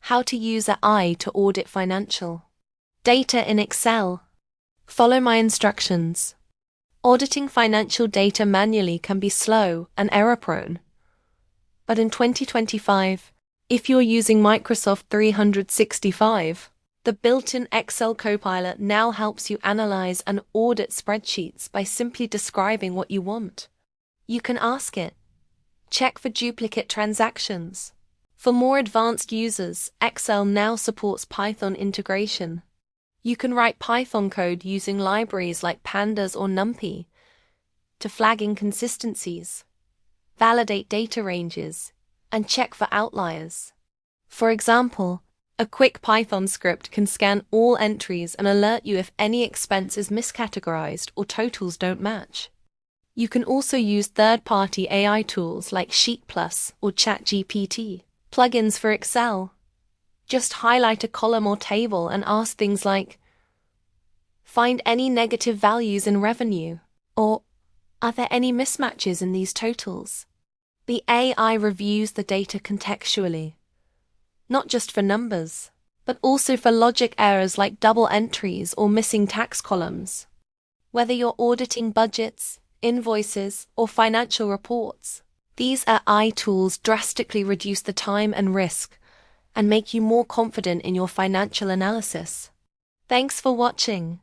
How to use AI to audit financial data in Excel. Follow my instructions. Auditing financial data manually can be slow and error-prone. But in 2025, if you're using Microsoft 365, the built-in Excel Copilot now helps you analyze and audit spreadsheets by simply describing what you want. You can ask it, check for duplicate transactions. For more advanced users, Excel now supports Python integration. You can write Python code using libraries like Pandas or NumPy to flag inconsistencies, validate data ranges, and check for outliers. For example, a quick Python script can scan all entries and alert you if any expense is miscategorized or totals don't match. You can also use third-party AI tools like Sheet+ or ChatGPT. Plugins for Excel. Just highlight a column or table and ask things like, find any negative values in revenue, or are there any mismatches in these totals? The AI reviews the data contextually, not just for numbers, but also for logic errors like double entries or missing tax columns. Whether you're auditing budgets, invoices, or financial reports, these AI tools drastically reduce the time and risk and make you more confident in your financial analysis. Thanks for watching.